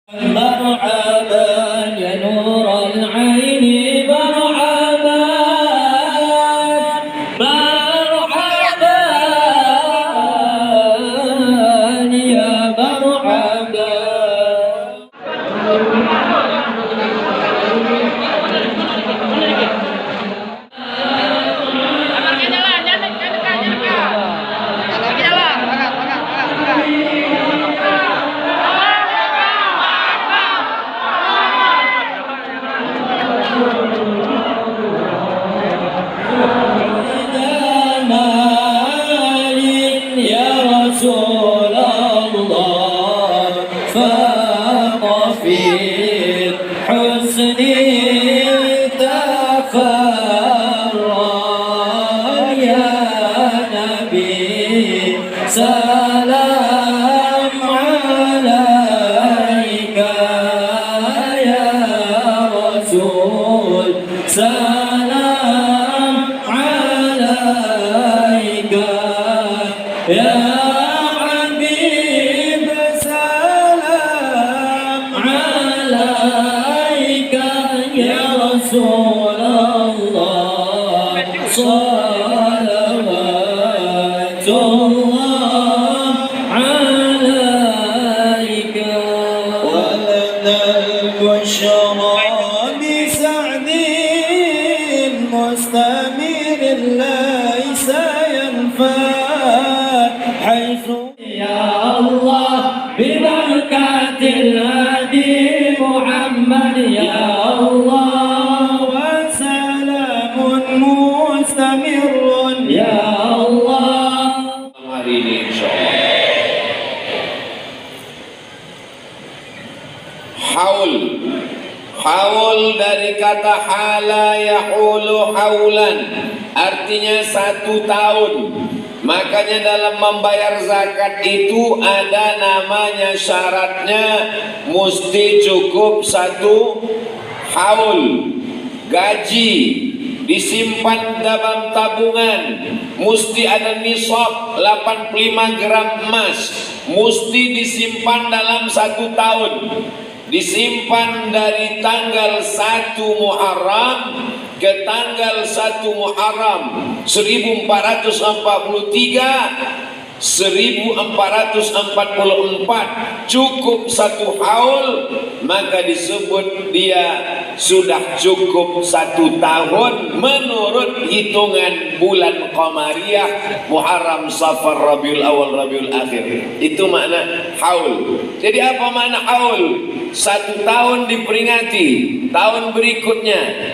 مرحبا يا نور العين مرحبا مرحبا يا مرحبا. رسول الله فاق في الحسن تفرى يا نبي سلام عليك يا رسول سلام عليك يا رسول الله صلوات الله عليك. ولنا البشرى بسعد مستمر ليس ينفع حيث يا الله ببركات الهادي محمد يا الله وسلام مستمر يا الله. Hari ini insyaallah. Haul. Haul dari kata hala yahulu haulan, artinya 1 tahun. Makanya dalam membayar zakat itu ada namanya syaratnya mesti cukup 1 haul. Gaji disimpan dalam tabungan mesti ada nisab 85 gram emas, mesti disimpan dalam 1 tahun. Disimpan dari tanggal 1 Muharram ke tanggal 1 Muharram 1443 1444, cukup 1 haul, maka disebut dia sudah cukup 1 tahun menurut hitungan bulan Qamariyah Muharram, Safar, Rabiul Awal, Rabiul Akhir. Itu makna haul. Jadi apa makna haul? 1 tahun diperingati, tahun berikutnya,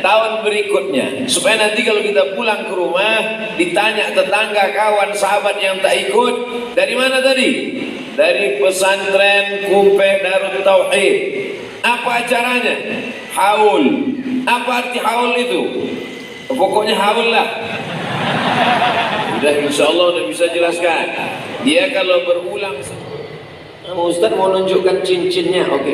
supaya nanti kalau kita pulang ke rumah ditanya tetangga, kawan, sahabat yang tak ikut, dari mana tadi? Dari pesantren Kumpeh Darut Tauhid. Apa acaranya? Haul. Apa arti haul itu? Pokoknya haul lah. Udah, insya Allah udah bisa jelaskan. Dia kalau berulang, Ustaz mau nunjukkan cincinnya, oke.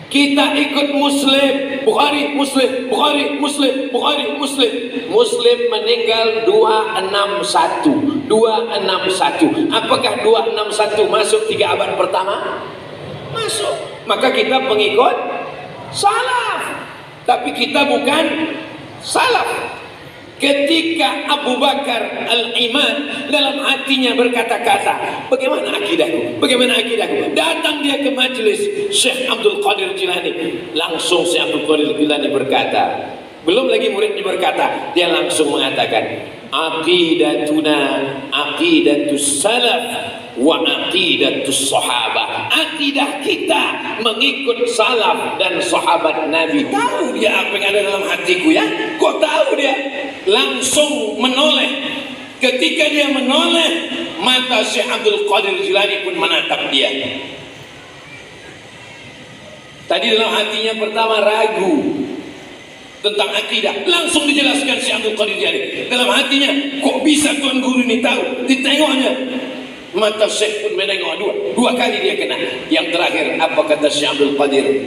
Kita ikut Muslim, Bukhari, Muslim, Bukhari, Muslim, Bukhari, Muslim. Muslim meninggal 261. Apakah 261 masuk 3 abad pertama? Masuk. Maka kita pengikut salaf. Tapi kita bukan salaf. Ketika Abu Bakar Al-Imad dalam hatinya berkata-kata, bagaimana akidahku? Bagaimana akidahku? Datang dia ke majelis Syekh Abdul Qadir Jilani. Langsung Syekh Abdul Qadir Jilani berkata, belum lagi muridnya berkata, dia langsung mengatakan, aqidatuna aqidatus salaf wa aqidatus sahabah. Akidah kita mengikut salaf dan sahabat Nabi. Tahu dia apa yang ada dalam hatiku ya? Kok tahu dia? Langsung menoleh. Ketika dia menoleh, mata Syekh Abdul Qadir Jilani pun menatap dia. Tadi dalam hatinya pertama ragu tentang akidah, langsung dijelaskan Syekh Abdul Qadir Jilani. Dalam hatinya, kok bisa Tuan Guru ini tahu? Ditengoknya, mata Syekh pun menengok dua kali dia kena. Yang terakhir, apa kata Syekh Abdul Qadir?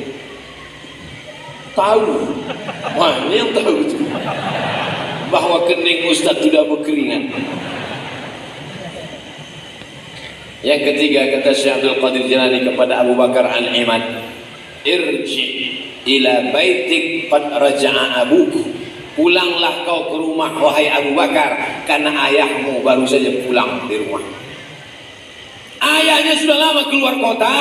Tahu. Wah, ini yang tahu itu, bahwa kening Ustaz sudah berkeringat. Yang ketiga kata Syekh Abdul Qadir Jilani kepada Abu Bakar Al-Imad, irji ila baitik qad raja'a abuk. Pulanglah kau ke rumah wahai Abu Bakar, karena ayahmu baru saja pulang di rumah. Ayahnya sudah lama keluar kota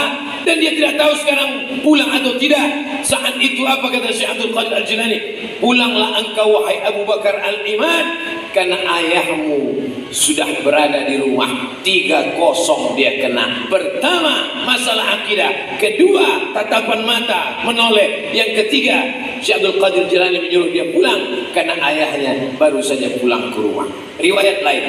dan dia tidak tahu sekarang pulang atau tidak. Saat itu apa kata Syekh Abdul Qadir Al-Jilani? Pulanglah engkau wahai Abu Bakar Al-Imad, karena ayahmu sudah berada di rumah. 3-0 dia kena. Pertama, masalah akidah. Kedua, tatapan mata menoleh. Yang ketiga, Syekh Abdul Qadir Jilani menyuruh dia pulang karena ayahnya baru saja pulang ke rumah. Riwayat lain,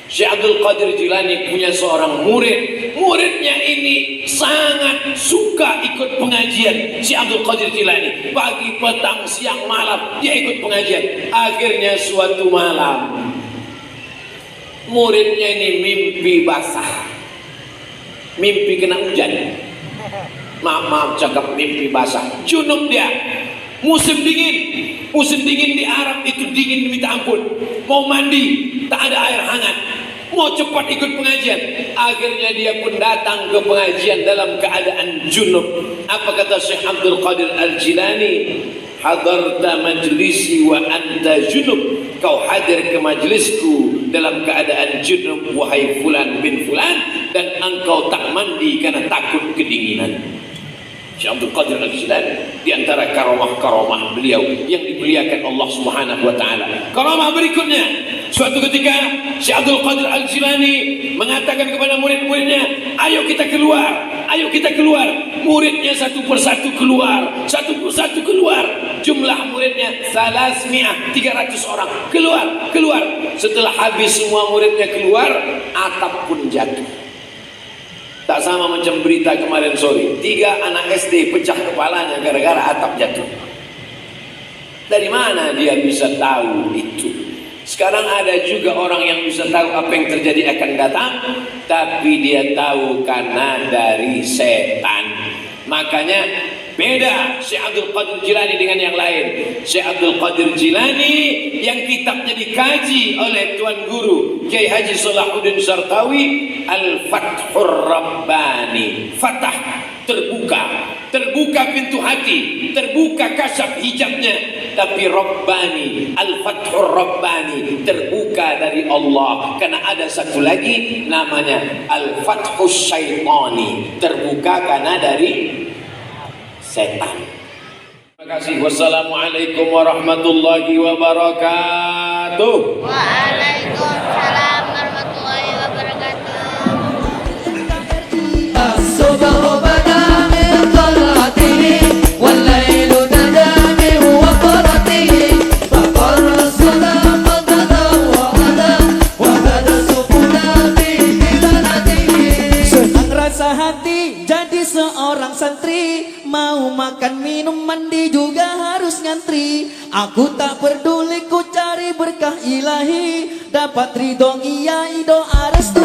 Syekh Abdul Qadir Jilani punya seorang murid. Muridnya ini sangat suka ikut pengajian. Syekh Abdul Qadir Jilani pagi, petang, siang, malam dia ikut pengajian. Akhirnya suatu malam muridnya ini mimpi basah, mimpi kena hujan. Maaf cakap mimpi basah, junub dia. Musim dingin di Arab itu dingin minta ampun. Mau mandi tak ada air hangat, mau cepat ikut pengajian. Akhirnya dia pun datang ke pengajian dalam keadaan junub. Apa kata Syekh Abdul Qadir Al-Jilani? Hadarta majlisi wa anta junub. Kau hadir ke majlisku dalam keadaan junub wahai fulan bin fulan, dan engkau tak mandi karena takut kedinginan. Syekh Abdul Qadir Al-Jilani di antara karamah-karamah beliau yang dimuliakan Allah Subhanahu wa taala. Karamah berikutnya, suatu ketika Syekh Abdul Qadir Al-Jilani mengatakan kepada murid-muridnya, ayo kita keluar, ayo kita keluar. Muridnya satu persatu keluar, satu persatu keluar. Jumlah muridnya 300 orang. Keluar. Setelah habis semua muridnya keluar, atap pun jatuh. Tak sama macam berita kemarin sore, 3 anak SD pecah kepalanya gara-gara atap jatuh. Dari mana dia bisa tahu itu? Sekarang ada juga orang yang bisa tahu apa yang terjadi akan datang, tapi dia tahu karena dari setan. Makanya beda Syekh Abdul Qadir Jilani dengan yang lain. Syekh Abdul Qadir Jilani yang kitabnya dikaji oleh Tuan Guru Kiai Haji Salahuddin Sartawi, Al-Fathur Rabbani. Fatah, terbuka pintu hati, terbuka kasyaf hijabnya. Tapi Rabbani, Al-Fathur Rabbani, terbuka dari Allah. Karena ada satu lagi namanya Al-Fathus Syaitani, terbuka karena dari setan. Terima kasih. Wassalamualaikum warahmatullahi wabarakatuh. Waalaikumsalam warahmatullahi wabarakatuh. الصبح بدا من طلعته والليل نجا من وفرته فقر الصدى قد وغدا وغدا سفنا في بلدته. Senang rasa hati jadi seorang santri, mau makan minum mandi juga harus ngantri. Aku tak peduli ku cari berkah ilahi, dapat ridho iya doa restu